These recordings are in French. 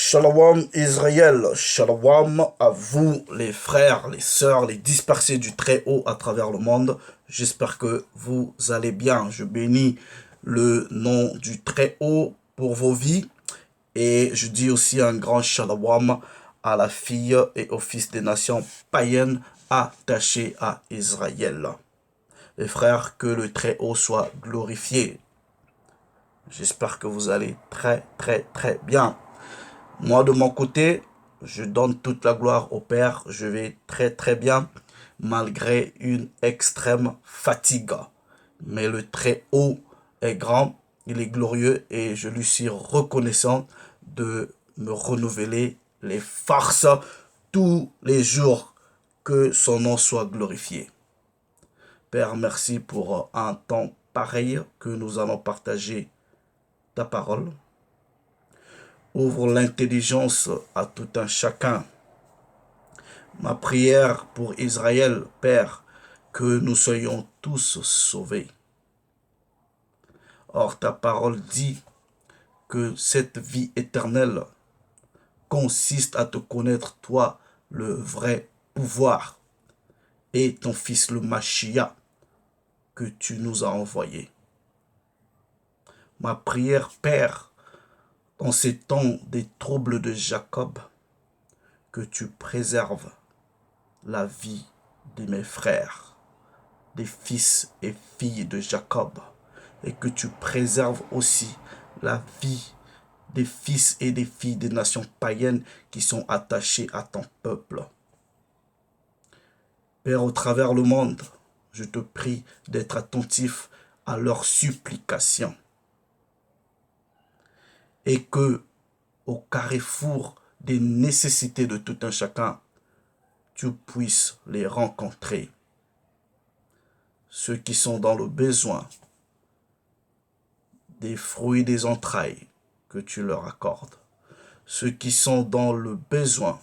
Shalom Israël, shalom à vous les frères, les sœurs, les dispersés du Très-Haut à travers le monde. J'espère que vous allez bien. Je bénis le nom du Très-Haut pour vos vies. Et je dis aussi un grand shalom à la fille et au fils des nations païennes attachées à Israël. Les frères, que le Très-Haut soit glorifié. J'espère que vous allez très bien. Moi, de mon côté, je donne toute la gloire au Père. Je vais très bien, malgré une extrême fatigue. Mais le Très-Haut est grand, il est glorieux et je lui suis reconnaissant de me renouveler les forces tous les jours. Que son nom soit glorifié. Père, merci pour un temps pareil que nous allons partager ta parole. Ouvre l'intelligence à tout un chacun. Ma prière pour Israël, Père, que nous soyons tous sauvés. Or, ta parole dit que cette vie éternelle consiste à te connaître, toi, le vrai pouvoir, et ton Fils, le Mashiach, que tu nous as envoyé. Ma prière, Père, dans ces temps des troubles de Jacob, que tu préserves la vie de mes frères, des fils et filles de Jacob, et que tu préserves aussi la vie des fils et des filles des nations païennes qui sont attachés à ton peuple. Père, au travers le monde, je te prie d'être attentif à leurs supplications et que, au carrefour des nécessités de tout un chacun, tu puisses les rencontrer. Ceux qui sont dans le besoin des fruits des entrailles, que tu leur accordes. Ceux qui sont dans le besoin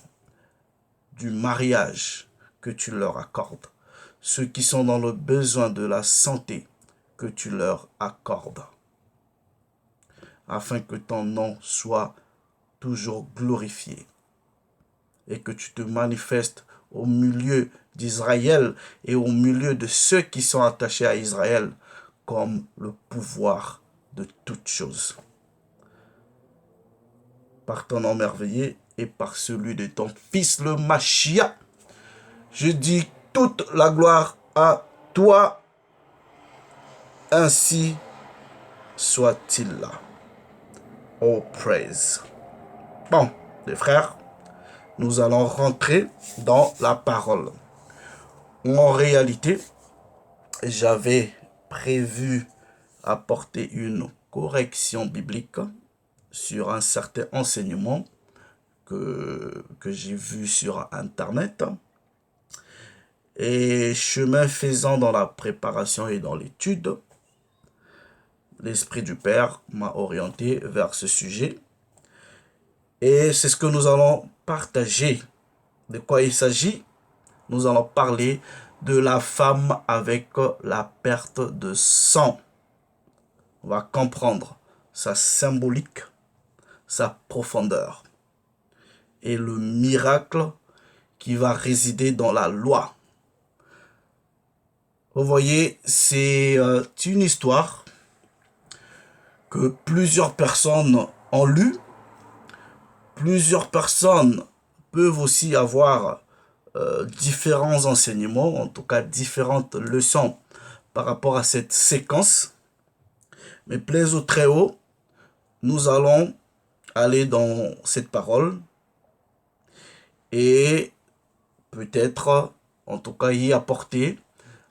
du mariage, que tu leur accordes. Ceux qui sont dans le besoin de la santé, que tu leur accordes. Afin que ton nom soit toujours glorifié et que tu te manifestes au milieu d'Israël et au milieu de ceux qui sont attachés à Israël comme le pouvoir de toutes choses. Par ton nom merveilleux et par celui de ton Fils le Mashiach, je dis toute la gloire à toi, ainsi soit-il là. Oh praise. Bon, les frères, nous allons rentrer dans la parole. En réalité, j'avais prévu apporter une correction biblique sur un certain enseignement que j'ai vu sur Internet. Et chemin faisant dans la préparation et dans l'étude, l'Esprit du Père m'a orienté vers ce sujet. Et c'est ce que nous allons partager. De quoi il s'agit? Nous allons parler de la femme avec la perte de sang. On va comprendre sa symbolique, sa profondeur et le miracle qui va résider dans la loi. Vous voyez, c'est une histoire que plusieurs personnes ont lue. Plusieurs personnes peuvent aussi avoir différents enseignements, en tout cas différentes leçons par rapport à cette séquence. Mais plaise au Très-Haut, nous allons aller dans cette parole et peut-être, en tout cas, y apporter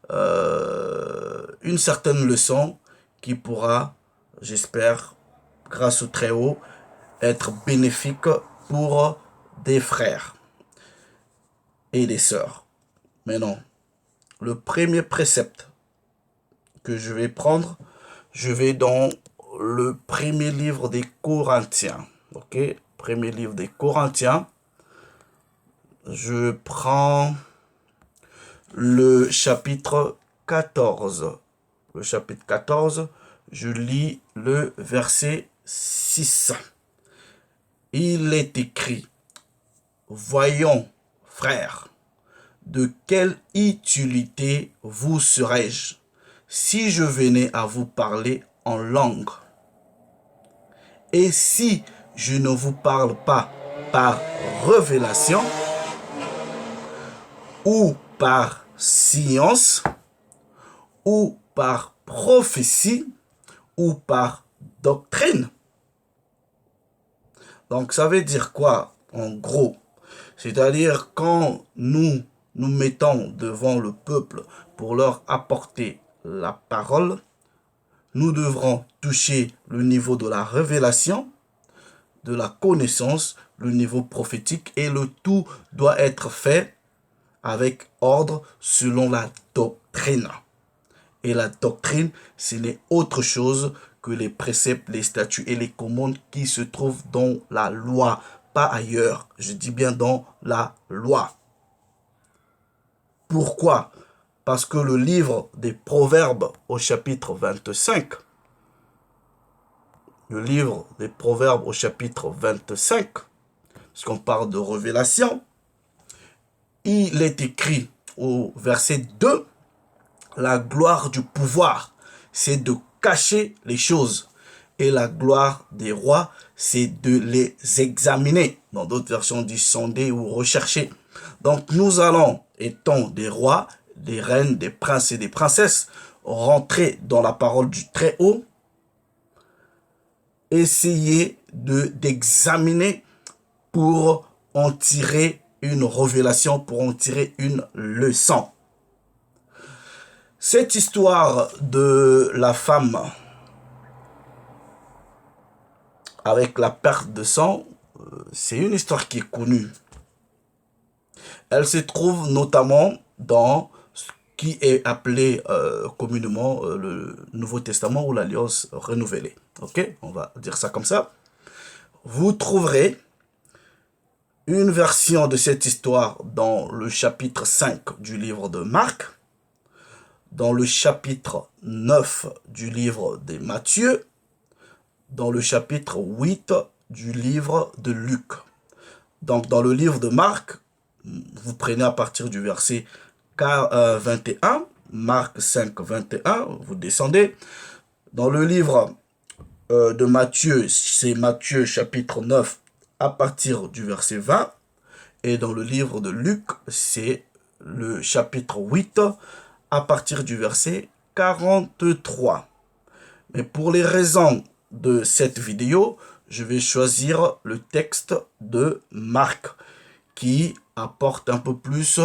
une certaine leçon qui pourra, j'espère, grâce au Très-Haut, être bénéfique pour des frères et des sœurs. Mais non, le premier précepte que je vais prendre, je vais dans le premier livre des Corinthiens. Ok, premier livre des Corinthiens. Je prends le chapitre 14. Le chapitre 14, je lis le verset 6. Il est écrit, voyons, frères, de quelle utilité vous serais-je si je venais à vous parler en langue? Et si je ne vous parle pas par révélation ou par science ou par prophétie ou par doctrine? Donc ça veut dire quoi en gros? C'est-à-dire quand nous nous mettons devant le peuple pour leur apporter la parole, nous devrons toucher le niveau de la révélation, de la connaissance, le niveau prophétique, et le tout doit être fait avec ordre selon la doctrine. Et la doctrine, ce n'est autre chose que les préceptes, les statuts et les commandes qui se trouvent dans la loi, pas ailleurs. Je dis bien dans la loi. Pourquoi? Parce que le livre des Proverbes au chapitre 25, le livre des Proverbes au chapitre 25, puisqu'on parle de révélation, il est écrit au verset 2, la gloire du pouvoir, c'est de cacher les choses. Et la gloire des rois, c'est de les examiner. Dans d'autres versions, on dit sonder ou rechercher. Donc nous allons, étant des rois, des reines, des princes et des princesses, rentrer dans la parole du Très-Haut, essayer d'examiner pour en tirer une révélation, pour en tirer une leçon. Cette histoire de la femme avec la perte de sang, c'est une histoire qui est connue. Elle se trouve notamment dans ce qui est appelé communément le Nouveau Testament ou l'Alliance renouvelée. Ok, on va dire ça comme ça. Vous trouverez une version de cette histoire dans le chapitre 5 du livre de Marc, dans le chapitre 9 du livre de Matthieu, dans le chapitre 8 du livre de Luc. Donc dans le livre de Marc, vous prenez à partir du verset 21, Marc 5, 21, vous descendez. Dans le livre de Matthieu, c'est Matthieu chapitre 9 à partir du verset 20. Et dans le livre de Luc, c'est le chapitre 8 à partir du verset 43. Mais pour les raisons de cette vidéo, je vais choisir le texte de Marc qui apporte un peu plus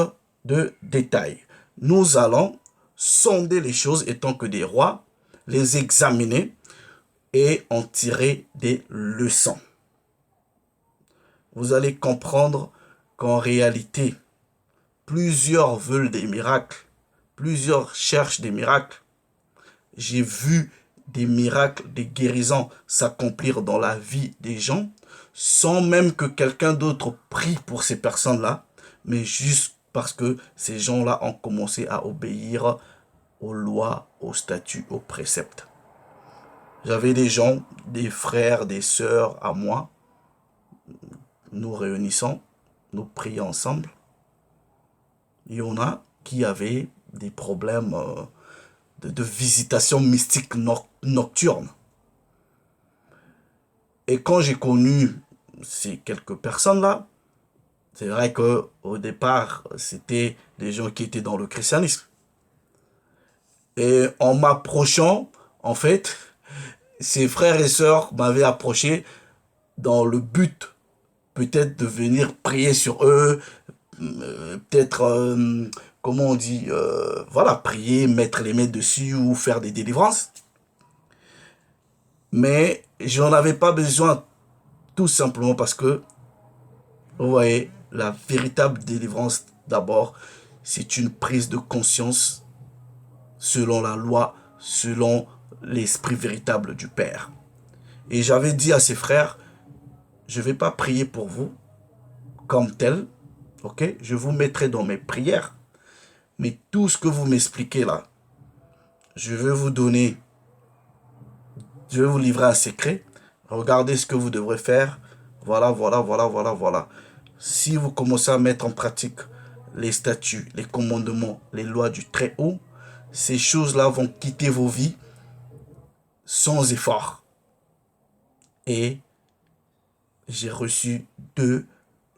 de détails. Nous allons sonder les choses étant que des rois, les examiner et en tirer des leçons. Vous allez comprendre qu'en réalité, plusieurs veulent des miracles, plusieurs cherchent des miracles. J'ai vu des miracles, des guérisons s'accomplir dans la vie des gens sans même que quelqu'un d'autre prie pour ces personnes-là, mais juste parce que ces gens-là ont commencé à obéir aux lois, aux statuts, aux préceptes. J'avais des gens, des frères, des sœurs à moi, nous réunissons, nous prions ensemble. Il y en a qui avaient des problèmes de visitation mystique nocturne. Et quand j'ai connu ces quelques personnes-là, c'est vrai qu'au départ, c'était des gens qui étaient dans le christianisme. Et en m'approchant, en fait, ces frères et sœurs m'avaient approché dans le but peut-être de venir prier sur eux, peut-être, comment on dit, voilà, prier, mettre les mains dessus ou faire des délivrances. Mais je n'en avais pas besoin tout simplement parce que, vous voyez, la véritable délivrance d'abord, c'est une prise de conscience selon la loi, selon l'esprit véritable du Père. Et j'avais dit à ses frères, je ne vais pas prier pour vous comme tel, ok? Je vous mettrai dans mes prières, mais tout ce que vous m'expliquez là, je vais vous donner, je vais vous livrer un secret. Regardez ce que vous devrez faire. Voilà, voilà, voilà, voilà, voilà. Si vous commencez à mettre en pratique les statuts, les commandements, les lois du Très-Haut, ces choses-là vont quitter vos vies sans effort. Et j'ai reçu de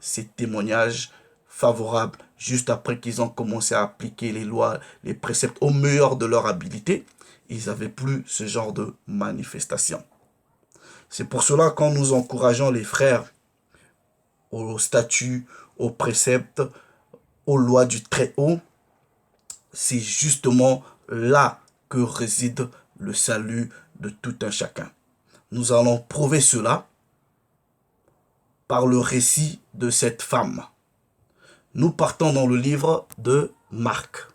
ces témoignages favorables juste après qu'ils ont commencé à appliquer les lois, les préceptes au meilleur de leur habilité. Ils n'avaient plus ce genre de manifestation. C'est pour cela quand nous encourageons les frères aux statuts, aux préceptes, aux lois du Très-Haut, c'est justement là que réside le salut de tout un chacun. Nous allons prouver cela par le récit de cette femme. Nous partons dans le livre de Marc.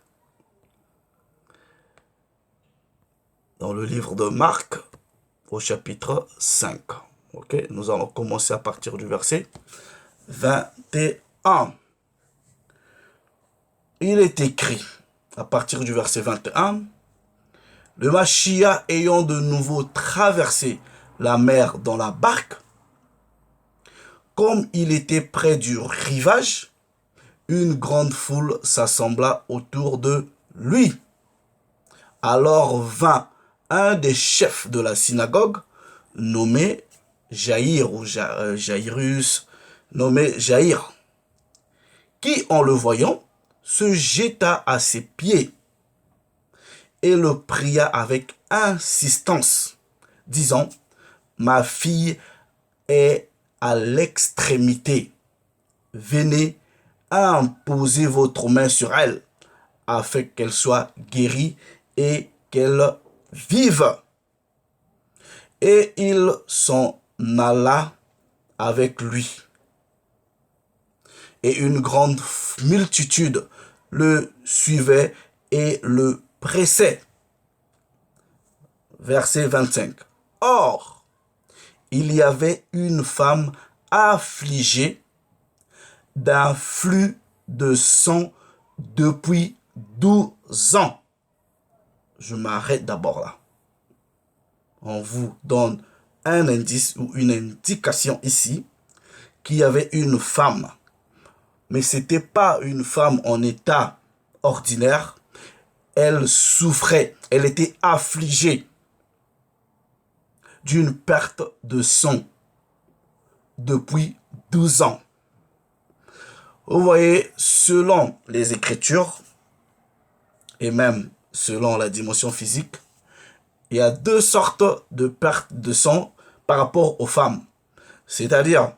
Dans le livre de Marc, au chapitre 5. Ok, nous allons commencer à partir du verset 21. Il est écrit, à partir du verset 21, le Machia ayant de nouveau traversé la mer dans la barque, comme il était près du rivage, une grande foule s'assembla autour de lui. Alors vint un des chefs de la synagogue, nommé Jaïr ou Jairus, nommé Jaïr, qui en le voyant se jeta à ses pieds et le pria avec insistance, disant, ma fille est à l'extrémité. Venez imposer votre main sur elle, afin qu'elle soit guérie et qu'elle vive. Et il s'en alla avec lui. Et une grande multitude le suivait et le pressait. Verset 25. Or, il y avait une femme affligée d'un flux de sang depuis 12 ans. Je m'arrête d'abord là. On vous donne un indice ou une indication ici qu'il y avait une femme. Mais ce n'était pas une femme en état ordinaire. Elle souffrait, elle était affligée d'une perte de sang depuis 12 ans. Vous voyez, selon les Écritures, et même selon la dimension physique, il y a deux sortes de perte de sang par rapport aux femmes. C'est-à-dire,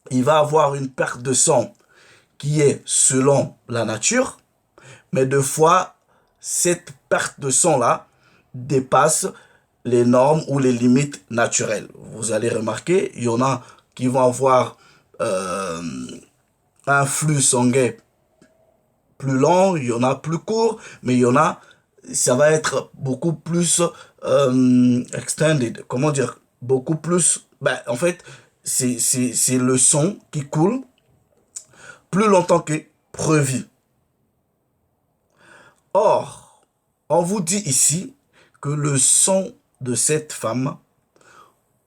il va avoir une perte de sang qui est selon la nature, mais deux fois, cette perte de sang-là dépasse les normes ou les limites naturelles. Vous allez remarquer, il y en a qui vont avoir un flux sanguin plus long, il y en a plus court, mais il y en a, ça va être beaucoup plus extended, comment dire, beaucoup plus, en fait, c'est le sang qui coule plus longtemps que prévu. Or, on vous dit ici que le sang de cette femme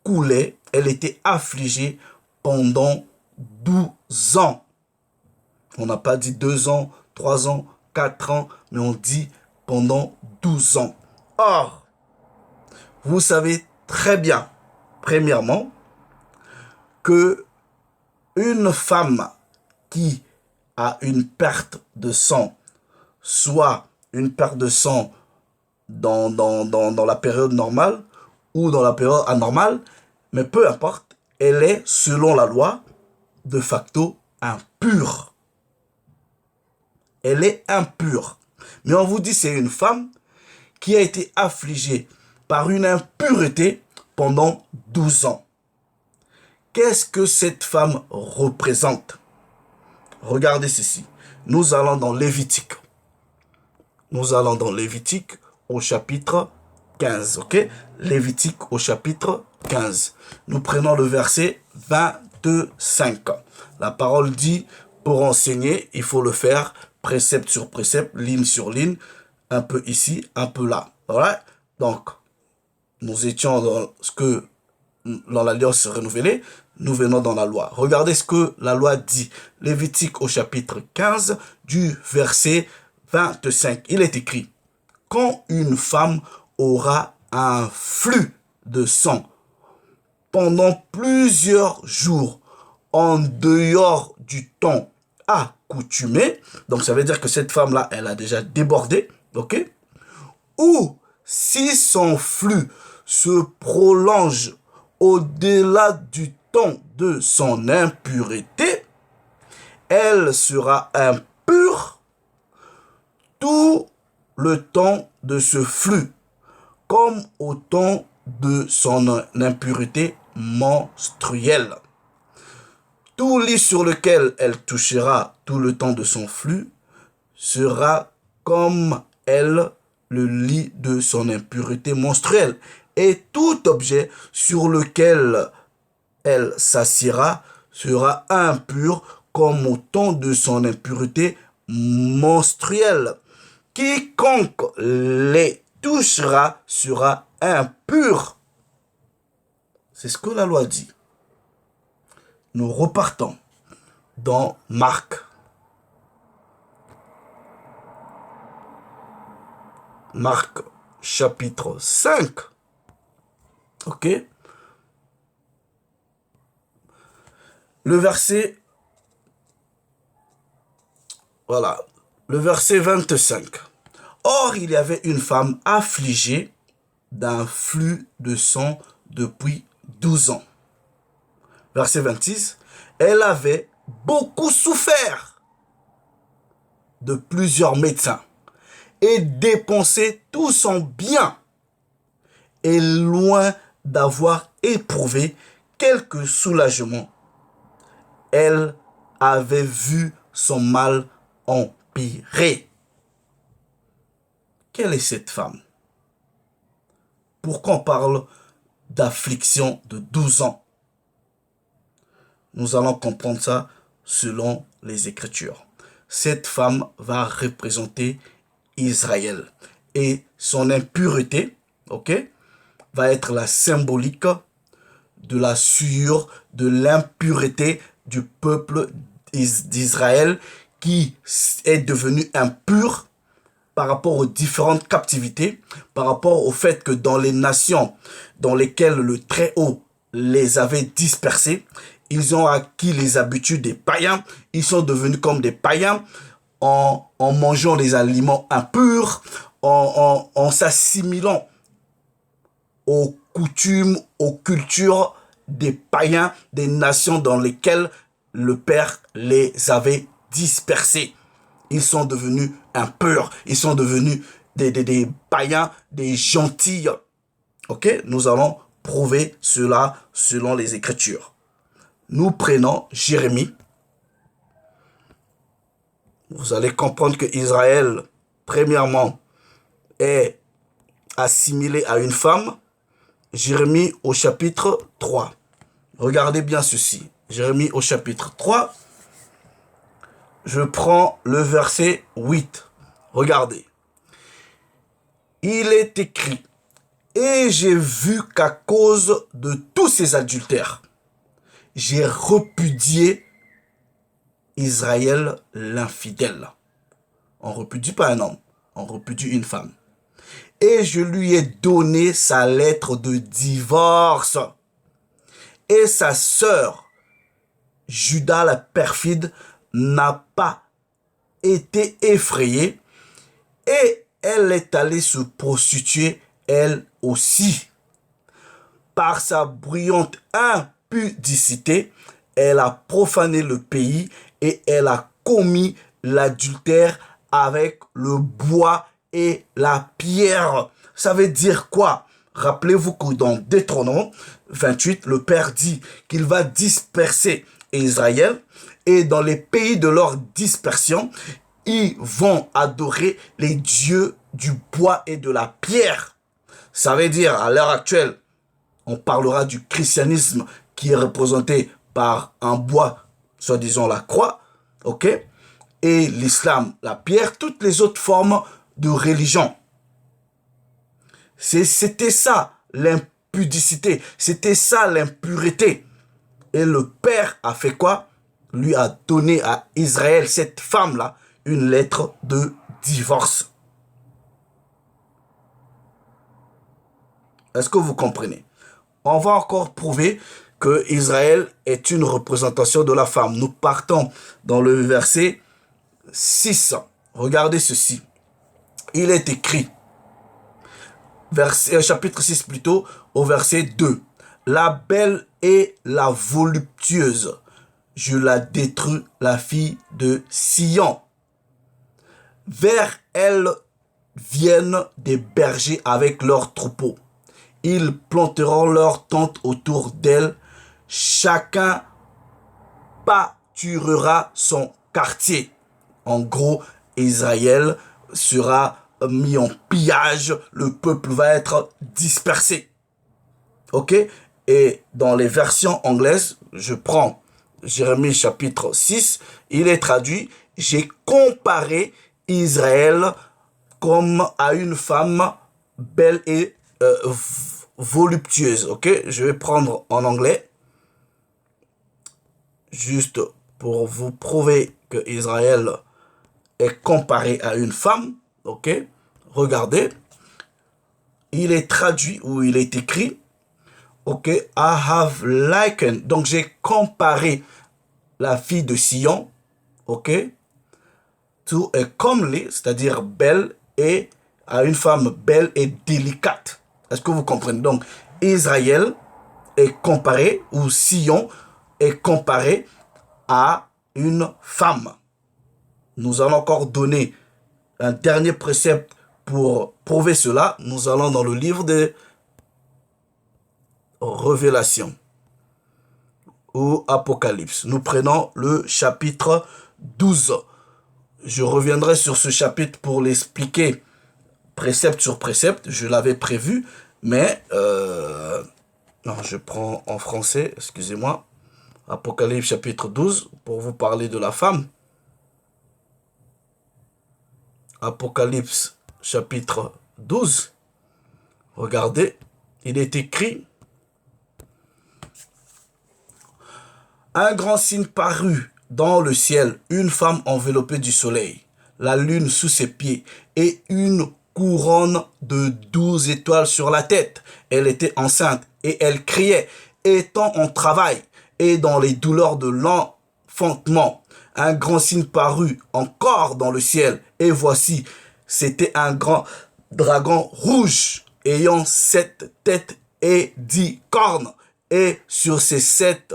coulait, elle était affligée pendant 12 ans. On n'a pas dit 2 ans, 3 ans, 4 ans, mais on dit pendant 12 ans. Or, vous savez très bien, premièrement, que une femme qui a une perte de sang, soit une perte de sang dans la période normale ou dans la période anormale, mais peu importe, elle est, selon la loi, de facto impure. Elle est impure. Mais on vous dit c'est une femme qui a été affligée par une impureté pendant 12 ans. Qu'est-ce que cette femme représente? Regardez ceci. Nous allons dans Lévitique. Nous allons dans Lévitique au chapitre 15. Ok? Lévitique au chapitre 15. Nous prenons le verset 25. La parole dit, pour enseigner, il faut le faire précepte sur précepte, ligne sur ligne, un peu ici, un peu là. Alright? Donc, nous étions dans ce que dans l'alliance renouvelée. nous venons dans la loi. Regardez ce que la loi dit. Lévitique au chapitre 15 du verset 25. Il est écrit, quand une femme aura un flux de sang pendant plusieurs jours en dehors du temps accoutumé, donc ça veut dire que cette femme-là, elle a déjà débordé, ok? Ou si son flux se prolonge au-delà du temps de son impureté, elle sera impure tout le temps de ce flux, comme au temps de son impureté menstruelle. Tout lit sur lequel elle touchera tout le temps de son flux sera comme elle le lit de son impureté menstruelle. Et tout objet sur lequel elle s'assiera sera impur comme au temps de son impureté menstruelle. Quiconque les touchera sera impur. C'est ce que la loi dit. Nous repartons dans Marc. Marc chapitre 5. Ok. Le verset, voilà, le verset 25. Or, il y avait une femme affligée d'un flux de sang depuis 12 ans. Verset 26. Elle avait beaucoup souffert de plusieurs médecins et dépensé tout son bien. Et loin d'avoir éprouvé quelque soulagement, elle avait vu son mal empirer. Quelle est cette femme? Pourquoi on parle d'affliction de 12 ans? Nous allons comprendre ça selon les Écritures. Cette femme va représenter Israël. Et son impureté, ok, va être la symbolique de la souillure, de l'impureté du peuple d'Israël qui est devenu impur par rapport aux différentes captivités, par rapport au fait que dans les nations dans lesquelles le Très-Haut les avait dispersés, ils ont acquis les habitudes des païens, ils sont devenus comme des païens en mangeant des aliments impurs, en s'assimilant aux coutumes, aux cultures des païens, des nations dans lesquelles le Père les avait dispersés. Ils sont devenus impurs, ils sont devenus des païens, des gentils. Ok, nous allons prouver cela selon les Écritures. Nous prenons Jérémie. Vous allez comprendre que Israël, premièrement, est assimilé à une femme. Jérémie au chapitre 3. Regardez bien ceci. Jérémie au chapitre 3. Je prends le verset 8. Regardez. Il est écrit, et j'ai vu qu'à cause de tous ces adultères, j'ai repudié Israël l'infidèle. On ne repudie pas un homme, on repudie une femme. Et je lui ai donné sa lettre de divorce. Et sa sœur, Judas la perfide, n'a pas été effrayée. Et elle est allée se prostituer, elle aussi. Par sa bruyante impudicité, elle a profané le pays et elle a commis l'adultère avec le bois et la pierre. Ça veut dire quoi? Rappelez-vous que dans Deutéronome 28, le Père dit qu'il va disperser Israël et dans les pays de leur dispersion, ils vont adorer les dieux du bois et de la pierre. Ça veut dire, à l'heure actuelle, on parlera du christianisme qui est représenté par un bois, soi-disant la croix, ok? Et l'islam, la pierre, toutes les autres formes de religion. C'était ça l'impudicité, c'était ça l'impureté. Et le père a fait quoi? Lui a donné à Israël, cette femme-là, une lettre de divorce. Est-ce que vous comprenez? On va encore prouver que Israël est une représentation de la femme. Nous partons dans le verset 6. Regardez ceci. Il est écrit, chapitre 6 plutôt, au verset 2. La belle et la voluptueuse, je la détruis, la fille de Sion. Vers elle viennent des bergers avec leurs troupeaux. Ils planteront leurs tentes autour d'elle. Chacun pâturera son quartier. En gros, Israël sera mis en pillage. Le peuple va être dispersé. Ok? Et dans les versions anglaises, je prends Jérémie chapitre 6, il est traduit, j'ai comparé Israël comme à une femme belle et voluptueuse. Ok? Je vais prendre en anglais, juste pour vous prouver que Israël est comparé à une femme. Ok? Regardez, il est traduit ou il est écrit, ok, I have likened. Donc j'ai comparé la fille de Sion, ok, to a comely, c'est-à-dire belle, et à une femme belle et délicate. Est-ce que vous comprenez? Donc Israël est comparé, ou Sion est comparé à une femme. Nous allons encore donner un dernier précepte pour prouver cela. Nous allons dans le livre de Révélation ou Apocalypse. Nous prenons le chapitre 12. Je reviendrai sur ce chapitre pour l'expliquer précepte sur précepte. Je l'avais prévu, mais non, je prends en français, excusez-moi. Apocalypse chapitre 12 pour vous parler de la femme. Apocalypse chapitre 12. Regardez, il est écrit: un grand signe parut dans le ciel, une femme enveloppée du soleil, la lune sous ses pieds et une couronne de 12 étoiles sur la tête. Elle était enceinte et elle criait, étant en travail et dans les douleurs de l'enfantement. Un grand signe parut encore dans le ciel, et voici, c'était un grand dragon rouge, ayant 7 têtes et 10 cornes, et sur ces 7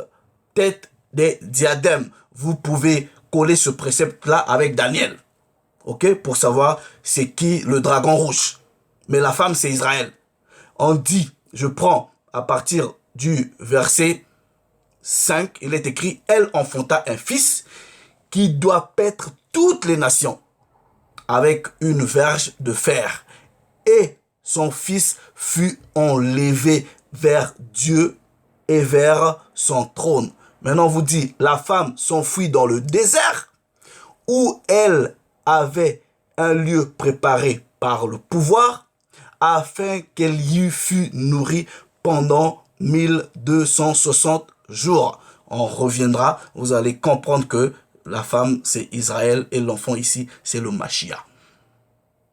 têtes des diadèmes. Vous pouvez coller ce précepte-là avec Daniel, ok, pour savoir c'est qui le dragon rouge. Mais la femme, c'est Israël. On dit, je prends à partir du verset 5, il est écrit, elle enfanta un fils qui doit paître toutes les nations avec une verge de fer. Et son fils fut enlevé vers Dieu et vers son trône. Maintenant, on vous dit, la femme s'enfuit dans le désert où elle avait un lieu préparé par le pouvoir afin qu'elle y fût nourrie pendant 1260 jours. On reviendra, vous allez comprendre que la femme, c'est Israël et l'enfant ici, c'est le Mashiach.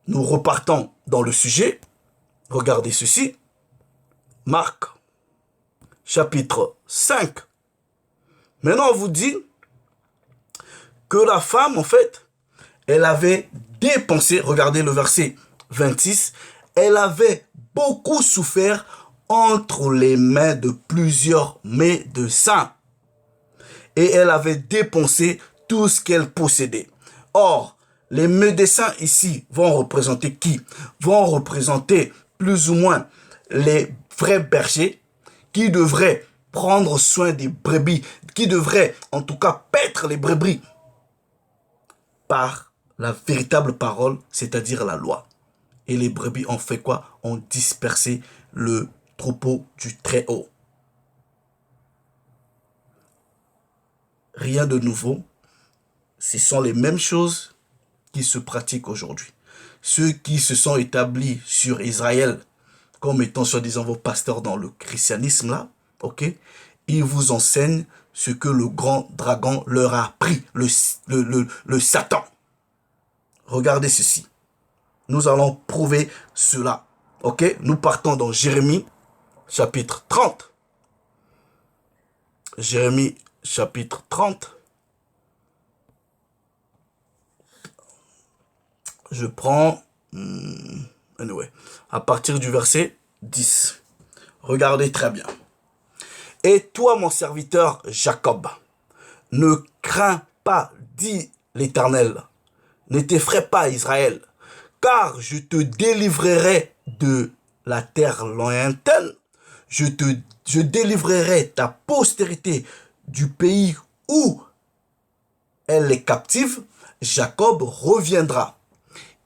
Nous repartons dans le sujet. Regardez ceci. Marc, chapitre 5. Maintenant, on vous dit que la femme, en fait, elle avait dépensé, regardez le verset 26, elle avait beaucoup souffert entre les mains de plusieurs médecins. Et elle avait dépensé tout ce qu'elle possédait. Or, les médecins ici vont représenter qui? Vont représenter plus ou moins les vrais bergers qui devraient prendre soin des brebis, qui devraient en tout cas paître les brebis par la véritable parole, c'est-à-dire la loi. Et les brebis ont fait quoi? Ont dispersé le troupeau du Très-Haut. Rien de nouveau. Ce sont les mêmes choses qui se pratiquent aujourd'hui. Ceux qui se sont établis sur Israël comme étant soi-disant vos pasteurs dans le christianisme là, ok, ils vous enseignent ce que le grand dragon leur a appris, le Satan. Regardez ceci. Nous allons prouver cela. Ok? Nous partons dans Jérémie, chapitre 30. Jérémie, chapitre 30. Je prends... anyway, à partir du verset 10. Regardez très bien. Et toi, mon serviteur Jacob, ne crains pas, dit l'Éternel. Ne t'effraie pas, Israël, car je te délivrerai de la terre lointaine. Je délivrerai ta postérité du pays où elle est captive. Jacob reviendra.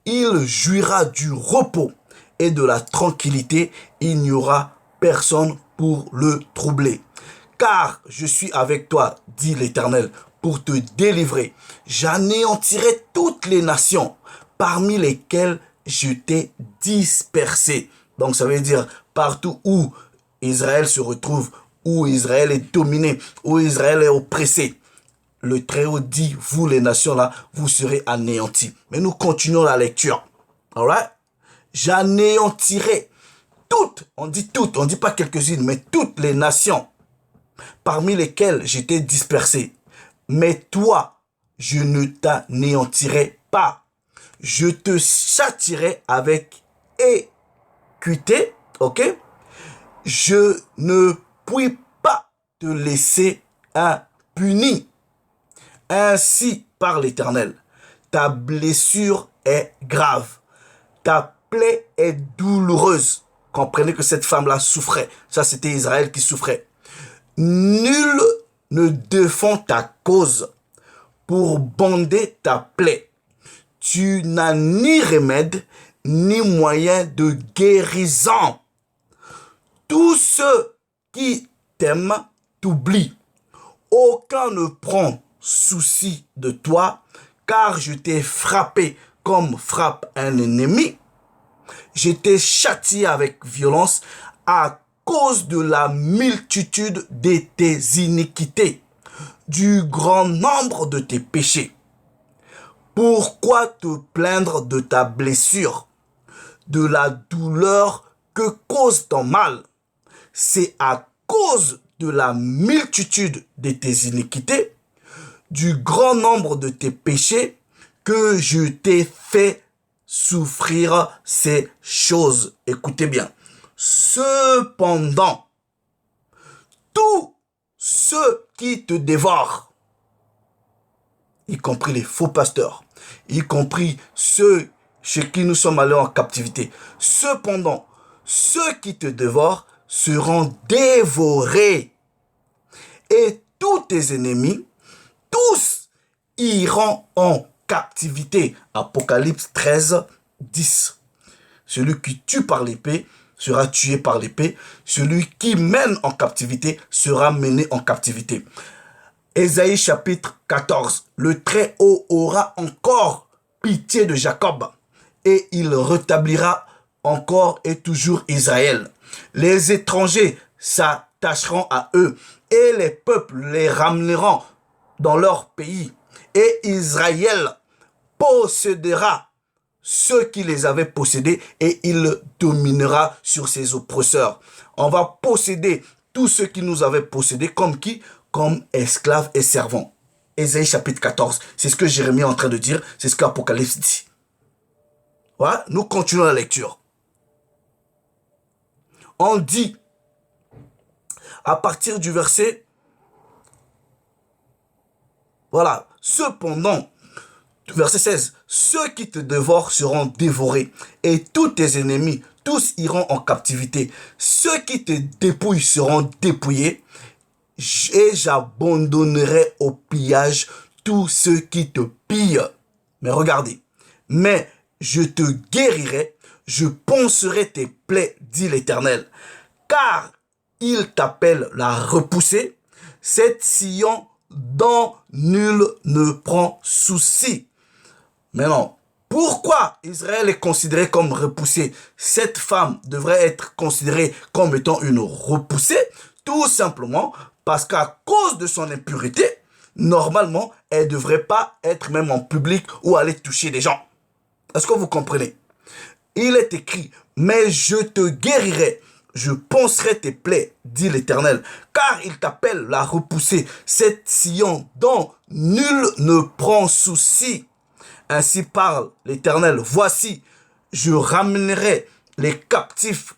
Il jouira du repos et de la tranquillité. Il n'y aura personne pour le troubler. Car je suis avec toi, dit l'Éternel, pour te délivrer. J'anéantirai toutes les nations parmi lesquelles je t'ai dispersé. Donc ça veut dire partout où Israël se retrouve, où Israël est dominé, où Israël est oppressé. Le Très-Haut dit, vous les nations là, vous serez anéantis. Mais nous continuons la lecture. Alright? J'anéantirai toutes, on dit toutes, on dit pas quelques-unes, mais toutes les nations parmi lesquelles j'étais dispersé. Mais toi, je ne t'anéantirai pas. Je te châtirai avec équité, ok? Je ne puis pas te laisser impuni. Ainsi par l'Éternel, ta blessure est grave, ta plaie est douloureuse. Comprenez que cette femme-là souffrait. Ça, c'était Israël qui souffrait. Nul ne défend ta cause pour bander ta plaie. Tu n'as ni remède, ni moyen de guérison. Tous ceux qui t'aiment t'oublient. Aucun ne prend souci de toi, car je t'ai frappé comme frappe un ennemi. Je t'ai châtié avec violence à cause de la multitude de tes iniquités, du grand nombre de tes péchés. Pourquoi te plaindre de ta blessure, de la douleur que cause ton mal? C'est à cause de la multitude de tes iniquités, du grand nombre de tes péchés, que je t'ai fait souffrir ces choses. Écoutez bien. Cependant, tous ceux qui te dévorent, y compris les faux pasteurs, y compris ceux chez qui nous sommes allés en captivité, cependant, ceux qui te dévorent seront dévorés. Et tous tes ennemis, tous iront en captivité. Apocalypse 13, 10. Celui qui tue par l'épée sera tué par l'épée. Celui qui mène en captivité sera mené en captivité. Ésaïe chapitre 14. Le Très-Haut aura encore pitié de Jacob et il rétablira encore et toujours Israël. Les étrangers s'attacheront à eux et les peuples les ramèneront dans leur pays. Et Israël possédera ceux qui les avaient possédés et il dominera sur ses oppresseurs. On va posséder tous ceux qui nous avaient possédés comme qui? Comme esclaves et servants. Ésaïe chapitre 14, c'est ce que Jérémie est en train de dire, c'est ce qu'Apocalypse dit. Voilà, nous continuons la lecture. On dit, à partir du verset, voilà, cependant, verset 16, ceux qui te dévorent seront dévorés, et tous tes ennemis, tous iront en captivité. Ceux qui te dépouillent seront dépouillés, et j'abandonnerai au pillage tous ceux qui te pillent. Mais regardez, mais je te guérirai, je panserai tes plaies, dit l'Éternel, car il t'appelle la repoussée, cette Sion dont nul ne prend souci. Maintenant, pourquoi Israël est considéré comme repoussé? Cette femme devrait être considérée comme étant une repoussée, tout simplement Parce qu'à cause de son impureté, normalement, elle ne devrait pas être même en public ou aller toucher des gens. Est-ce que vous comprenez? Il est écrit, mais je te guérirai, je panserai tes plaies, dit l'Éternel, car il t'appelle à repousser cette Sion dont nul ne prend souci. Ainsi parle l'Éternel, voici, je ramènerai les captifs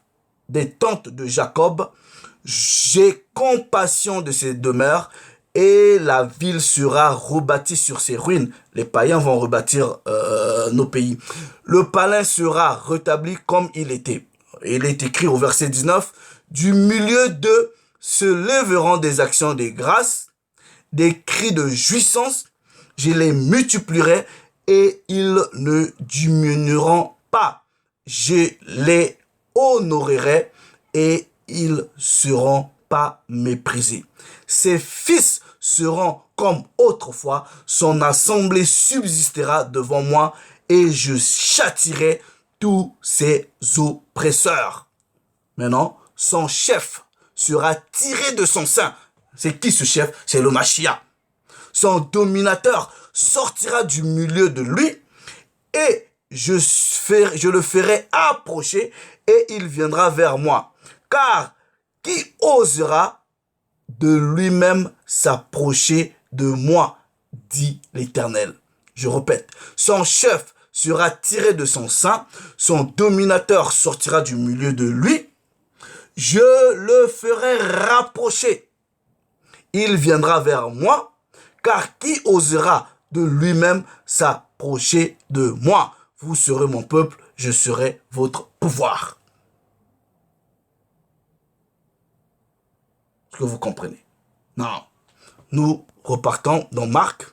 des tentes de Jacob, j'ai compassion de ses demeures, et la ville sera rebâtie sur ses ruines. Les païens vont rebâtir nos pays. Le palais sera rétabli comme il était. Il est écrit au verset 19, du milieu d'eux se lèveront des actions de grâce, des cris de jouissance, je les multiplierai et ils ne diminueront pas. Je les honorerai et ils seront pas méprisés. Ses fils seront comme autrefois, son assemblée subsistera devant moi et je châtirai tous ses oppresseurs. Maintenant, son chef sera tiré de son sein. C'est qui ce chef? C'est le Mashiach. Son dominateur sortira du milieu de lui et je le ferai approcher et il viendra vers moi. Car qui osera de lui-même s'approcher de moi, dit l'Éternel. Je répète, son chef sera tiré de son sein, son dominateur sortira du milieu de lui, je le ferai rapprocher. Il viendra vers moi, car qui osera de lui-même s'approcher de moi? Vous serez mon peuple, je serai votre pouvoir. Est-ce que vous comprenez? Non. Nous repartons dans Marc.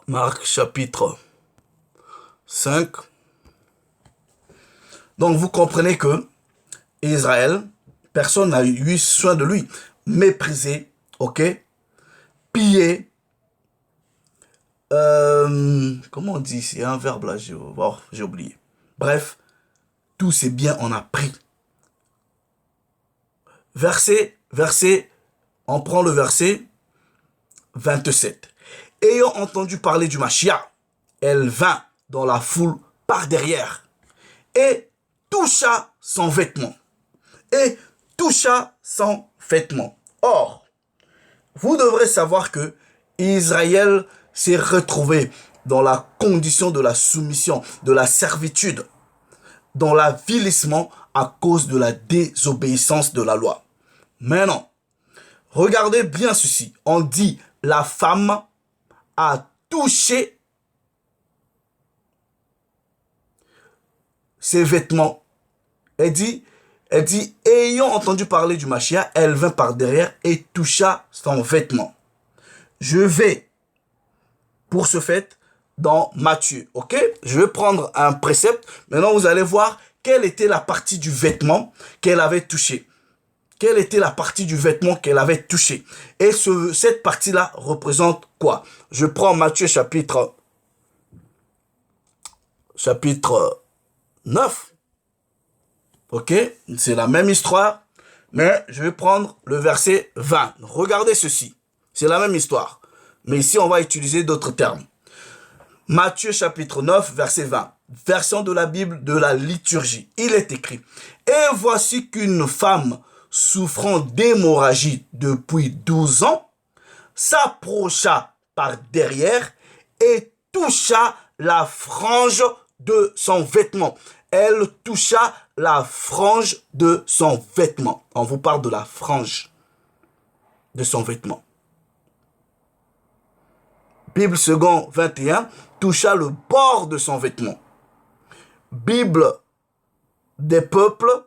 Marc chapitre 5. Donc vous comprenez que Israël, personne n'a eu soin de lui. Méprisé, ok? Pillé. Comment on dit? C'est un verbe là, j'ai oublié. Bref, tous ces biens on a pris. On prend le verset 27. Ayant entendu parler du Mashiach, elle vint dans la foule par derrière et toucha son vêtement. Or, vous devrez savoir que Israël s'est retrouvé dans la condition de la soumission, de la servitude, dans l'avilissement à cause de la désobéissance de la loi. Maintenant, regardez bien ceci. On dit la femme a touché ses vêtements. Elle dit, ayant entendu parler du Mashiach, elle vint par derrière et toucha son vêtement. Je vais, pour ce fait, dans Matthieu, ok? Je vais prendre un précepte. Maintenant, vous allez voir quelle était la partie du vêtement qu'elle avait touché. Quelle était la partie du vêtement qu'elle avait touché. Et cette partie-là représente quoi? Je prends Matthieu chapitre 9. Ok? C'est la même histoire. Mais je vais prendre le verset 20. Regardez ceci. C'est la même histoire. Mais ici, on va utiliser d'autres termes. Matthieu chapitre 9, verset 20. Version de la Bible de la liturgie. Il est écrit. Et voici qu'une femme souffrant d'hémorragie depuis 12 ans, s'approcha par derrière et toucha la frange de son vêtement. Elle toucha la frange de son vêtement. On vous parle de la frange de son vêtement. Bible second 21, toucha le bord de son vêtement. Bible des peuples,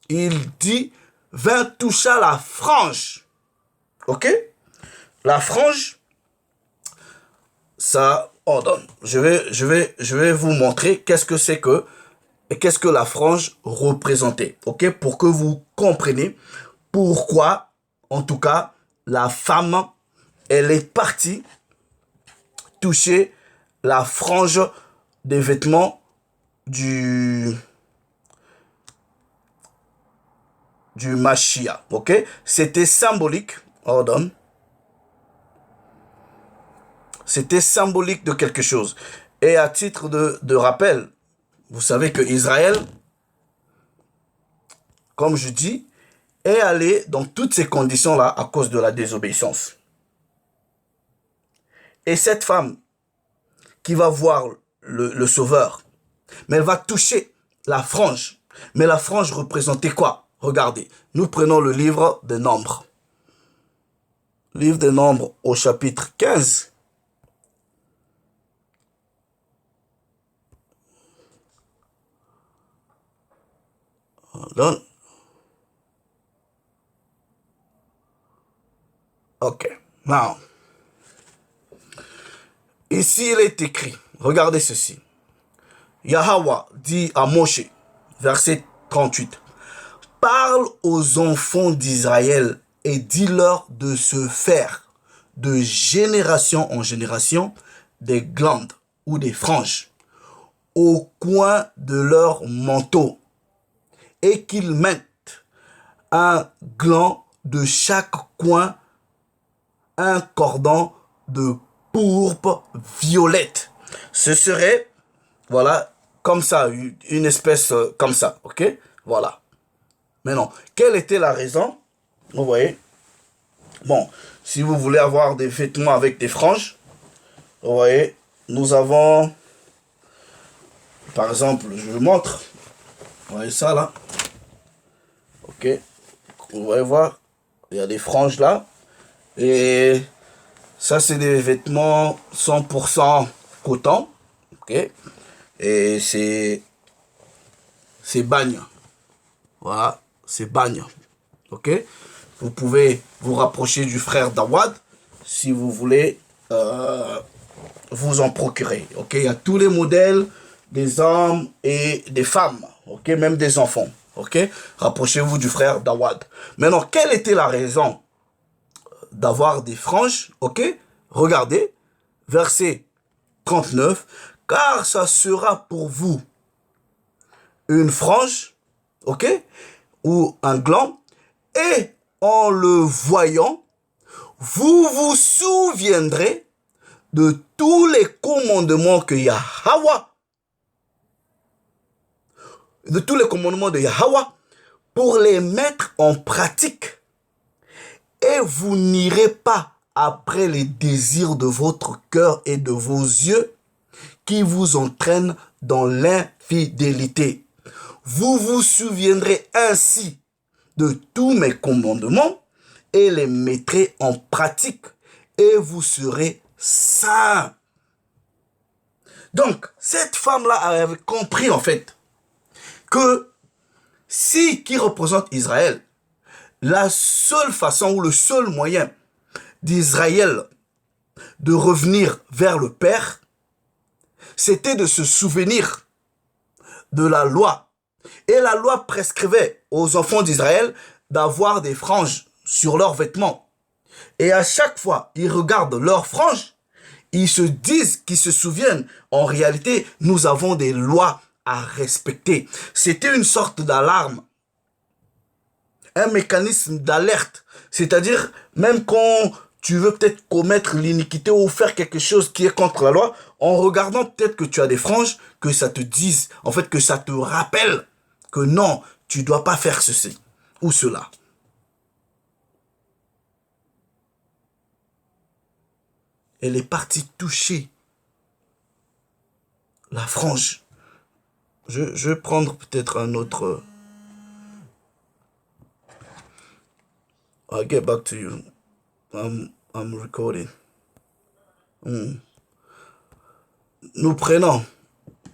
il dit, vint toucha la frange. Ok? La frange, ça ordonne. Je vais vous montrer qu'est-ce que la frange représentait. Ok? Pour que vous compreniez pourquoi, en tout cas, la femme, elle est partie toucher la frange des vêtements du du Mashiach. Ok? C'était symbolique. Hold on. C'était symbolique de quelque chose. Et à titre de rappel, vous savez que Israël, comme je dis, est allé dans toutes ces conditions-là à cause de la désobéissance. Et cette femme qui va voir le Sauveur, mais elle va toucher la frange. Mais la frange représentait quoi? Regardez, nous prenons le livre des Nombres. Livre des Nombres au chapitre 15. Pardon. Ok, now. Ici, il est écrit, regardez ceci. Yahweh dit à Moshe, verset 38, parle aux enfants d'Israël et dis-leur de se faire de génération en génération des glandes ou des franges au coin de leur manteau et qu'ils mettent un gland de chaque coin, un cordon de pourpre violette. Ce serait, voilà, comme ça, une espèce comme ça, ok? Voilà. Maintenant, quelle était la raison? Vous voyez? Bon, si vous voulez avoir des vêtements avec des franges, vous voyez, nous avons, par exemple, je vous montre, vous voyez ça là? Ok? Vous voyez voir, il y a des franges là, et ça c'est des vêtements 100% coton, ok? Et c'est bagne. Voilà, c'est bagne. Ok? Vous pouvez vous rapprocher du frère Dawad si vous voulez vous en procurer. Ok? Il y a tous les modèles des hommes et des femmes. Ok? Même des enfants. Ok? Rapprochez-vous du frère Dawad. Maintenant, quelle était la raison d'avoir des franges? Ok? Regardez, verset 39. Car ça sera pour vous une frange, ok, ou un gland, et en le voyant, vous vous souviendrez de tous les commandements que Yahweh, de tous les commandements de Yahweh, pour les mettre en pratique. Et vous n'irez pas après les désirs de votre cœur et de vos yeux qui vous entraînent dans l'infidélité. Vous vous souviendrez ainsi de tous mes commandements et les mettrez en pratique et vous serez saints. Donc, cette femme-là avait compris en fait que si qui représente Israël, la seule façon ou le seul moyen d'Israël de revenir vers le Père, c'était de se souvenir de la loi. Et la loi prescrivait aux enfants d'Israël d'avoir des franges sur leurs vêtements. Et à chaque fois, ils regardent leurs franges, ils se disent, qu'ils se souviennent, en réalité, nous avons des lois à respecter. C'était une sorte d'alarme, un mécanisme d'alerte. C'est-à-dire, même quand tu veux peut-être commettre l'iniquité ou faire quelque chose qui est contre la loi, en regardant peut-être que tu as des franges, que ça te dise, en fait, que ça te rappelle que non, tu ne dois pas faire ceci ou cela. Elle est partie toucher la frange. Je vais prendre peut-être un autre. I'll get back to you. I'm recording. Nous prenons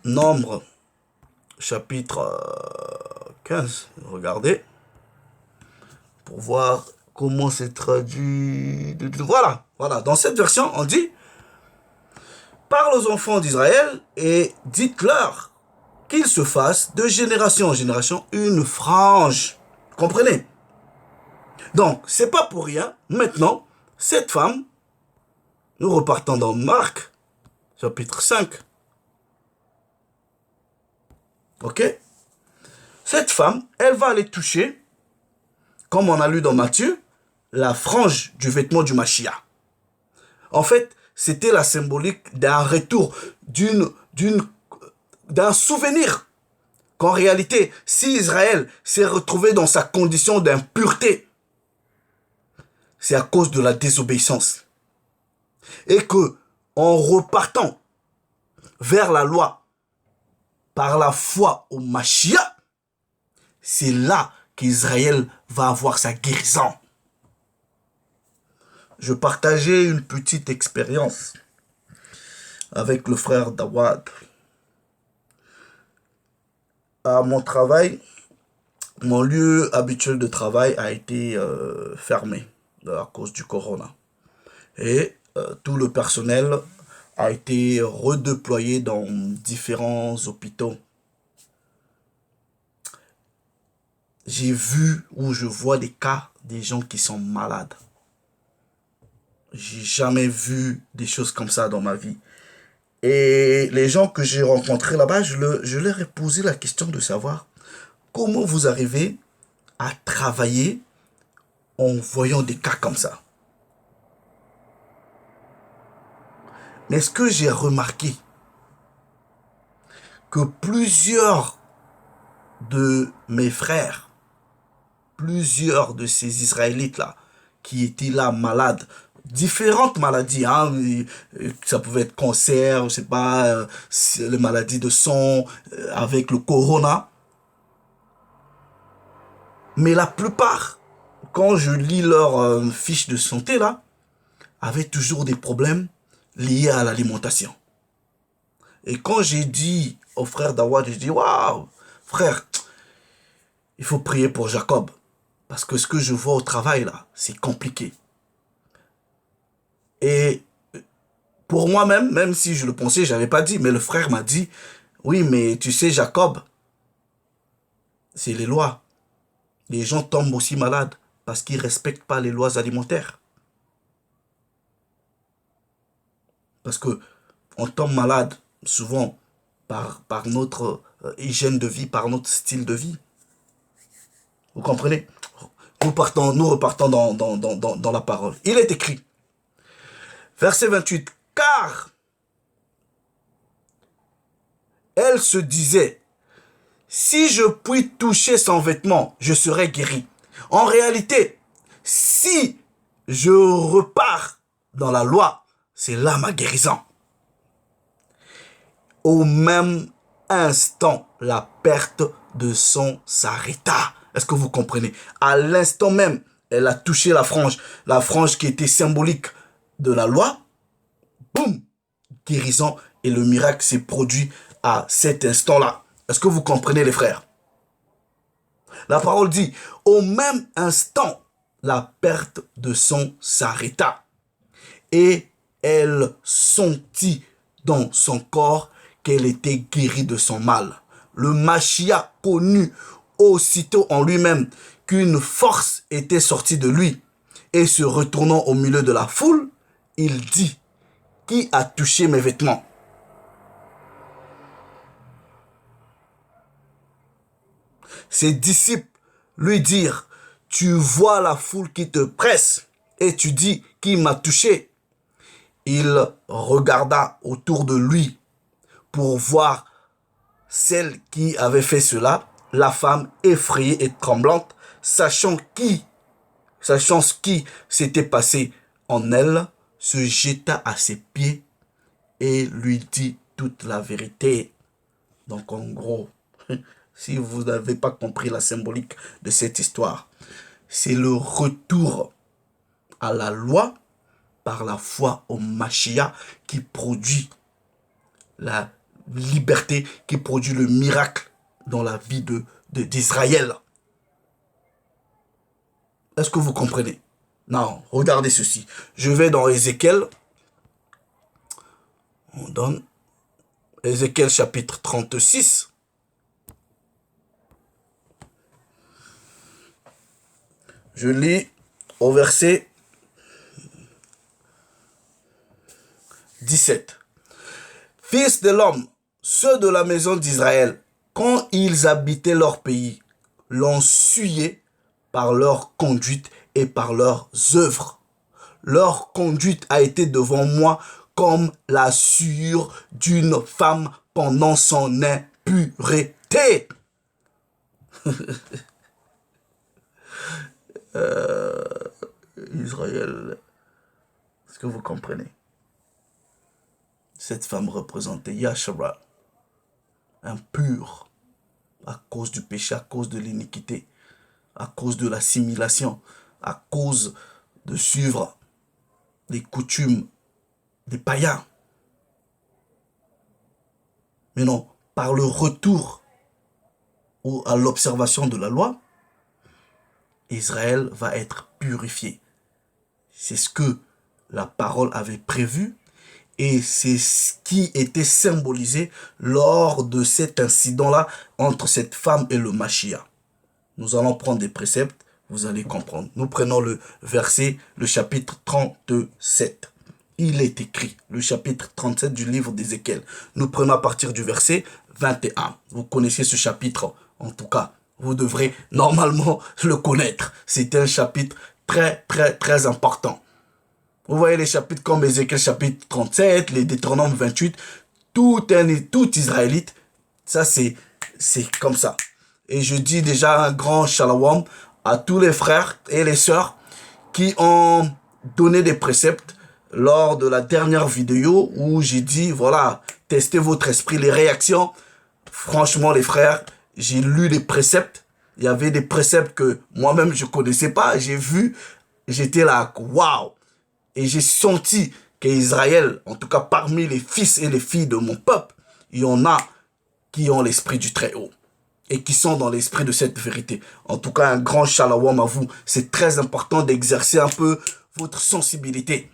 Nombre, chapitre 15. Regardez. Pour voir comment c'est traduit. Voilà. Dans cette version, on dit: parle aux enfants d'Israël et dites-leur qu'ils se fassent de génération en génération une frange. Comprenez? Donc, c'est pas pour rien. Maintenant, cette femme, nous repartons dans Marc, chapitre 5. Ok? Cette femme, elle va aller toucher comme on a lu dans Matthieu, la frange du vêtement du Mashiach. En fait, c'était la symbolique d'un retour, d'un souvenir. Qu'en réalité, si Israël s'est retrouvé dans sa condition d'impureté, c'est à cause de la désobéissance. Et que, en repartant vers la loi, par la foi au Mashiach, c'est là qu'Israël va avoir sa guérison. Je partageais une petite expérience avec le frère Dawad. À mon travail, mon lieu habituel de travail a été fermé à cause du corona. Et tout le personnel a été redéployé dans différents hôpitaux. J'ai vu ou je vois des cas des gens qui sont malades. J'ai jamais vu des choses comme ça dans ma vie. Et les gens que j'ai rencontrés là-bas, je leur ai posé la question de savoir comment vous arrivez à travailler en voyant des cas comme ça. Mais ce que j'ai remarqué, que plusieurs de mes frères, plusieurs de ces Israélites-là, qui étaient là malades, différentes maladies, hein, ça pouvait être cancer, je sais pas, les maladies de sang, avec le corona. Mais la plupart, quand je lis leur fiche de santé là, avaient toujours des problèmes liés à l'alimentation. Et quand j'ai dit au frère Dawad, j'ai dit, waouh, frère, il faut prier pour Jacob. Parce que ce que je vois au travail là, c'est compliqué. Et pour moi-même, même si je le pensais, je n'avais pas dit, mais le frère m'a dit, oui, mais tu sais, Jacob, c'est les lois. Les gens tombent aussi malades parce qu'ils ne respectent pas les lois alimentaires. Parce que on tombe malade souvent par notre hygiène de vie, par notre style de vie. Vous comprenez? Nous repartons dans la parole. Il est écrit, verset 28, car elle se disait, si je puis toucher son vêtement, je serai guéri. En réalité, si je repars dans la loi, c'est là ma guérison. Au même instant, la perte de son s'arrêta. Est-ce que vous comprenez? À l'instant même, elle a touché la frange qui était symbolique de la loi. Boum! Guérison, et le miracle s'est produit à cet instant-là. Est-ce que vous comprenez, les frères? La parole dit, au même instant, la perte de son s'arrêta. Et elle sentit dans son corps qu'elle était guérie de son mal. Le Mashiach connut aussitôt en lui-même qu'une force était sortie de lui. Et se retournant au milieu de la foule, il dit, qui a touché mes vêtements? Ses disciples lui dirent, tu vois la foule qui te presse et tu dis, qui m'a touché? Il regarda autour de lui pour voir celle qui avait fait cela. La femme, effrayée et tremblante, sachant ce qui s'était passé en elle, se jeta à ses pieds et lui dit toute la vérité. Donc en gros, si vous n'avez pas compris la symbolique de cette histoire, c'est le retour à la loi par la foi au Mashiach qui produit la liberté, qui produit le miracle dans la vie d'Israël. Est-ce que vous comprenez? Non, regardez ceci. Je vais dans Ézéchiel. On donne Ézéchiel chapitre 36. Je lis au verset 17. Fils de l'homme, ceux de la maison d'Israël, quand ils habitaient leur pays, l'ont souillé par leur conduite et par leurs œuvres. Leur conduite a été devant moi comme la sueur d'une femme pendant son impureté. Israël, est-ce que vous comprenez? Cette femme représentait Yahshua, impur, à cause du péché, à cause de l'iniquité, à cause de l'assimilation, à cause de suivre les coutumes des païens. Mais non, par le retour à l'observation de la loi, Israël va être purifié. C'est ce que la parole avait prévu et c'est ce qui était symbolisé lors de cet incident-là entre cette femme et le Mashiach. Nous allons prendre des préceptes, vous allez comprendre. Nous prenons le verset, le chapitre 37. Il est écrit, le chapitre 37 du livre d'Ézéchiel. Nous prenons à partir du verset 21. Vous connaissez ce chapitre, en tout cas. Vous devrez normalement le connaître. C'est un chapitre très important. Vous voyez les chapitres comme Ézéchiel chapitre 37, les Deutéronome 28, tout Israélite, ça c'est comme ça. Et je dis déjà un grand shalom à tous les frères et les sœurs qui ont donné des préceptes lors de la dernière vidéo où j'ai dit, voilà, testez votre esprit, les réactions. Franchement les frères, j'ai lu les préceptes. Il y avait des préceptes que moi-même je connaissais pas. J'ai vu, j'étais là, waouh. Et j'ai senti qu'Israël, en tout cas parmi les fils et les filles de mon peuple, il y en a qui ont l'esprit du Très-Haut et qui sont dans l'esprit de cette vérité. En tout cas, un grand shalom à vous. C'est très important d'exercer un peu votre sensibilité.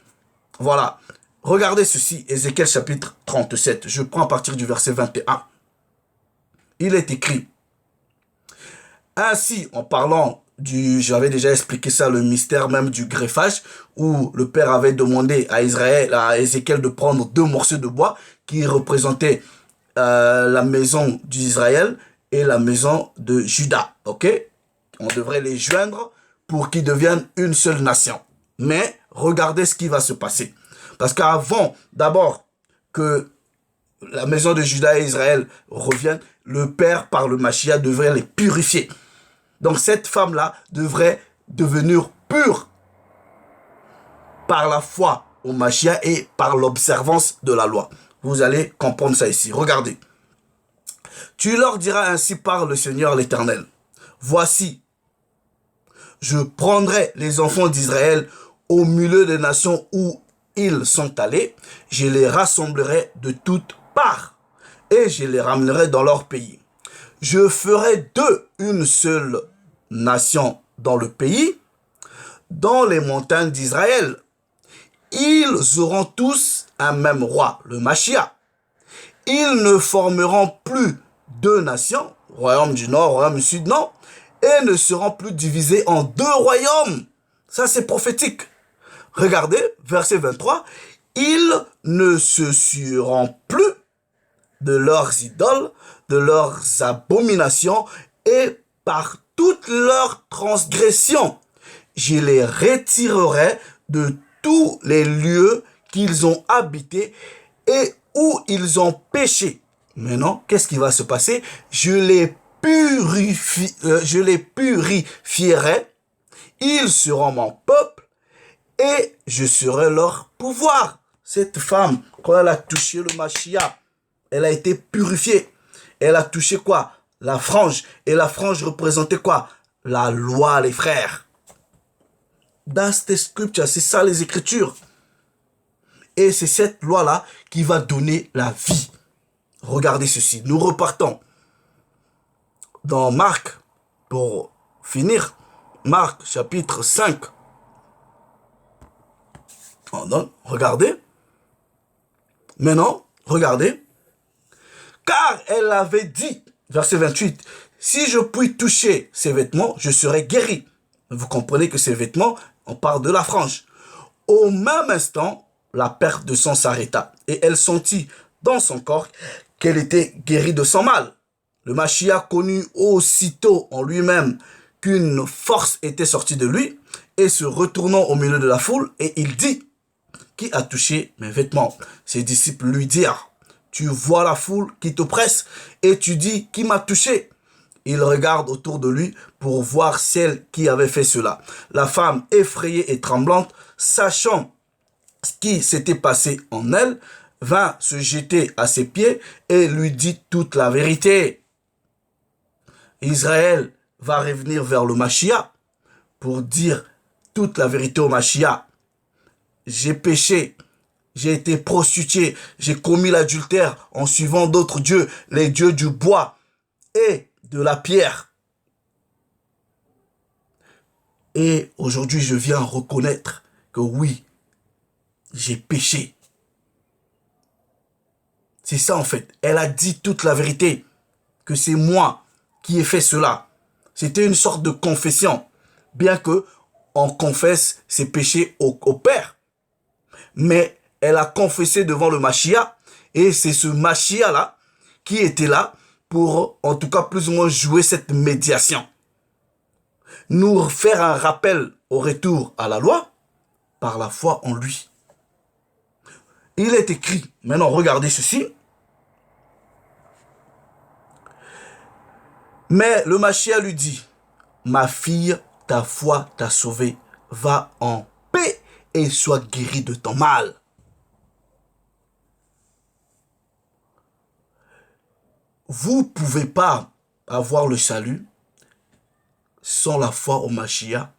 Voilà. Regardez ceci, Ézéchiel chapitre 37. Je prends à partir du verset 21. Il est écrit, ainsi, en parlant j'avais déjà expliqué ça, le mystère même du greffage, où le Père avait demandé à Ézéchiel de prendre 2 morceaux de bois qui représentaient la maison d'Israël et la maison de Juda, ok? On devrait les joindre pour qu'ils deviennent une seule nation. Mais regardez ce qui va se passer. Parce qu'avant, d'abord, que la maison de Juda et Israël reviennent, le Père, par le Mashiach, devrait les purifier. Donc cette femme-là devrait devenir pure par la foi au Mashiach et par l'observance de la loi. Vous allez comprendre ça ici. Regardez. Tu leur diras ainsi par le Seigneur l'Éternel. Voici, je prendrai les enfants d'Israël au milieu des nations où ils sont allés. Je les rassemblerai de toutes parts et je les ramènerai dans leur pays. Je ferai d'eux une seule nation dans le pays, dans les montagnes d'Israël. Ils auront tous un même roi, le Mashiach. Ils ne formeront plus 2 nations, royaume du Nord, royaume du Sud, non, et ne seront plus divisés en 2 royaumes. Ça, c'est prophétique. Regardez, verset 23. Ils ne se sueront plus de leurs idoles, de leurs abominations et par toutes leurs transgressions. Je les retirerai de tous les lieux qu'ils ont habités et où ils ont péché. Maintenant, qu'est-ce qui va se passer? Je les purifierai. Ils seront mon peuple et je serai leur pouvoir. Cette femme, quand elle a touché le Mashiach, elle a été purifiée. Elle a touché quoi? La frange. Et la frange représentait quoi? La loi, les frères. That's the scripture. C'est ça les Écritures. Et c'est cette loi-là qui va donner la vie. Regardez ceci. Nous repartons dans Marc, pour finir. Marc, chapitre 5. Regardez. Maintenant, regardez. Car elle avait dit, verset 28, si je puis toucher ses vêtements, je serai guéri. Vous comprenez que ces vêtements, on parle de la frange. Au même instant, la perte de sang s'arrêta et elle sentit dans son corps qu'elle était guérie de son mal. Le Mashiach connut aussitôt en lui-même qu'une force était sortie de lui, et se retournant au milieu de la foule, et il dit, qui a touché mes vêtements? Ses disciples lui dirent, tu vois la foule qui te presse, et tu dis, qui m'a touché? Il regarde autour de lui pour voir celle qui avait fait cela. La femme, effrayée et tremblante, sachant ce qui s'était passé en elle, vint se jeter à ses pieds et lui dit toute la vérité. Israël va revenir vers le Mashiach pour dire toute la vérité au Mashiach. J'ai péché, j'ai été prostitué, j'ai commis l'adultère en suivant d'autres dieux, les dieux du bois et de la pierre. Et aujourd'hui, je viens reconnaître que oui, j'ai péché. C'est ça en fait. Elle a dit toute la vérité, que c'est moi qui ai fait cela. C'était une sorte de confession, bien que on confesse ses péchés au Père. Mais elle a confessé devant le Mashiach, et c'est ce Mashiach-là qui était là pour, en tout cas, plus ou moins jouer cette médiation. Nous faire un rappel au retour à la loi par la foi en lui. Il est écrit, maintenant regardez ceci, mais le Mashiach lui dit, ma fille, ta foi t'a sauvée, va en paix et sois guérie de ton mal. Vous ne pouvez pas avoir le salut sans la foi au Mashiach.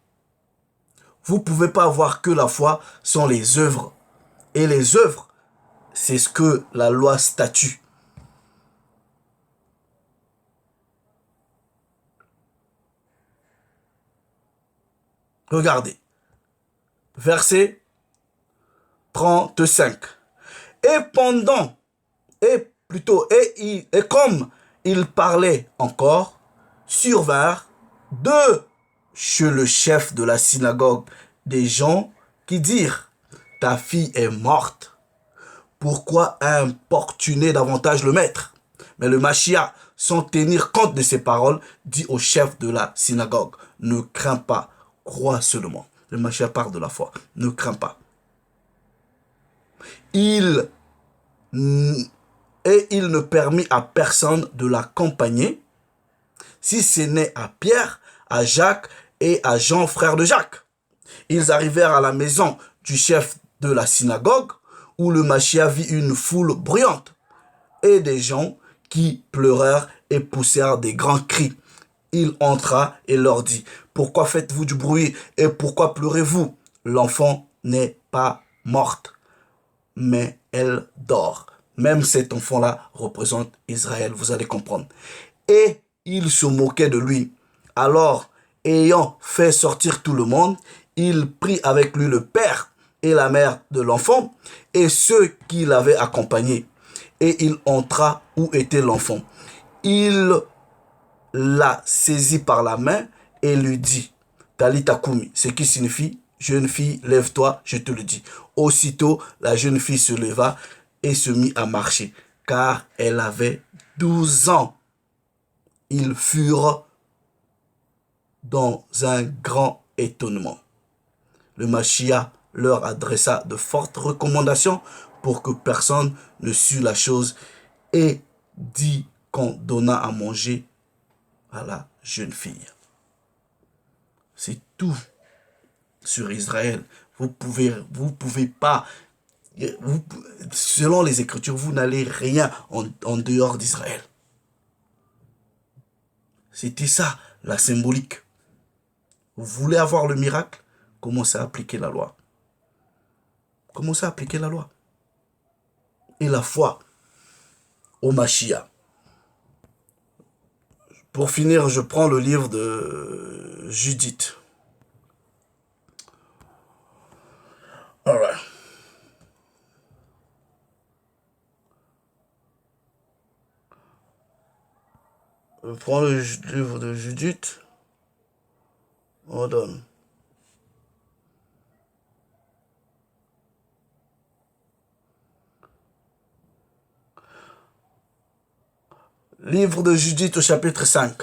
Vous ne pouvez pas avoir que la foi sans les œuvres. Et les œuvres, c'est ce que la loi statue. Regardez. Verset 35. Et comme il parlait encore, survinrent chez le chef de la synagogue des gens qui dirent, ta fille est morte. Pourquoi importuner davantage le maître? Mais le Mashiach, sans tenir compte de ces paroles, dit au chef de la synagogue, ne crains pas, crois seulement. Le Mashiach parle de la foi, ne crains pas. Il ne permit à personne de l'accompagner, si ce n'est à Pierre, à Jacques et à Jean, frère de Jacques. Ils arrivèrent à la maison du chef de la synagogue, où le Mashiach vit une foule bruyante, et des gens qui pleurèrent et poussèrent des grands cris. Il entra et leur dit, pourquoi faites-vous du bruit et pourquoi pleurez-vous? L'enfant n'est pas morte, mais elle dort. Même cet enfant-là représente Israël, vous allez comprendre. Et il se moquait de lui. Alors, ayant fait sortir tout le monde, il prit avec lui le père et la mère de l'enfant et ceux qui l'avaient accompagné. Et il entra où était l'enfant. Il la saisit par la main et lui dit, Talita Kumi, ce qui signifie, jeune fille, lève-toi, je te le dis. Aussitôt, la jeune fille se leva et se mit à marcher, car elle avait 12 ans. Ils furent dans un grand étonnement. Le Mashiach leur adressa de fortes recommandations pour que personne ne sût la chose et dit qu'on donna à manger à la jeune fille. C'est tout sur Israël. Vous pouvez pas, selon les Écritures, vous n'allez rien en dehors d'Israël. C'était ça, la symbolique. Vous voulez avoir le miracle? Commencez à appliquer la loi. Commencez à appliquer la loi. Et la foi au Mashiach. Pour finir, je prends le livre de Judith. Alright. Je prends le livre de Judith. Hold on. Livre de Judith au chapitre 5.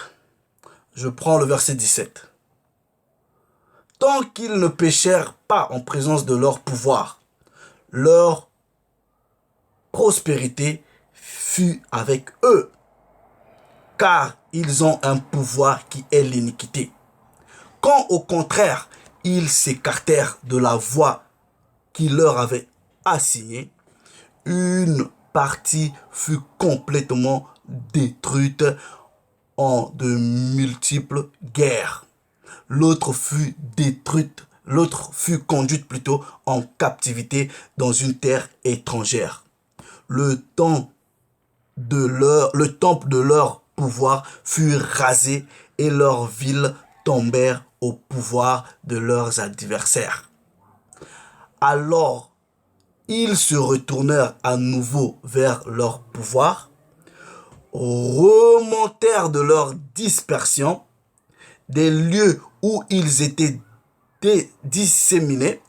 Je prends le verset 17. tant qu'ils ne péchèrent pas en présence de leur pouvoir, leur prospérité fut avec eux, car ils ont un pouvoir qui est l'iniquité. Quand au contraire, ils s'écartèrent de la voie qui leur avait assignée, une partie fut complètement détruite en de multiples guerres. L'autre fut conduite plutôt en captivité dans une terre étrangère. Le temple de leur pouvoir fut rasé et leurs villes tombèrent au pouvoir de leurs adversaires. Alors, ils se retournèrent à nouveau vers leur pouvoir, remontèrent de leur dispersion des lieux où ils étaient disséminés,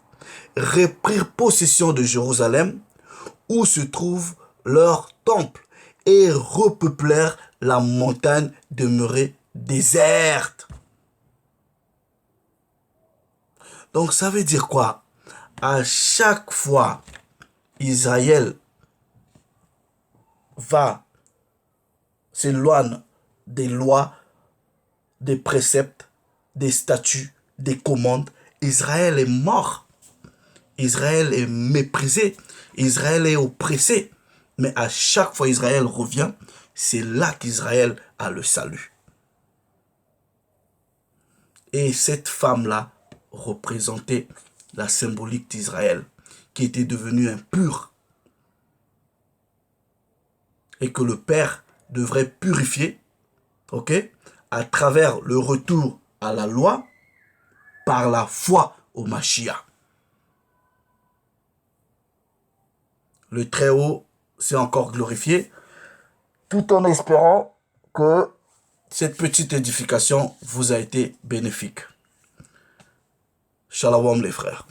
reprirent possession de Jérusalem, où se trouve leur temple, et repeuplèrent la montagne demeurée déserte. Donc ça veut dire quoi? À chaque fois, Israël s'éloigne des lois, des préceptes, des statuts, des commandes. Israël est mort. Israël est méprisé. Israël est oppressé. Mais à chaque fois Israël revient, c'est là qu'Israël a le salut. Et cette femme-là représentait la symbolique d'Israël, qui était devenue impure. Et que le Père devrait purifier, ok, à travers le retour à la loi, par la foi au Mashiach. Le Très-Haut s'est encore glorifié, tout en espérant que cette petite édification vous a été bénéfique. Shalom les frères.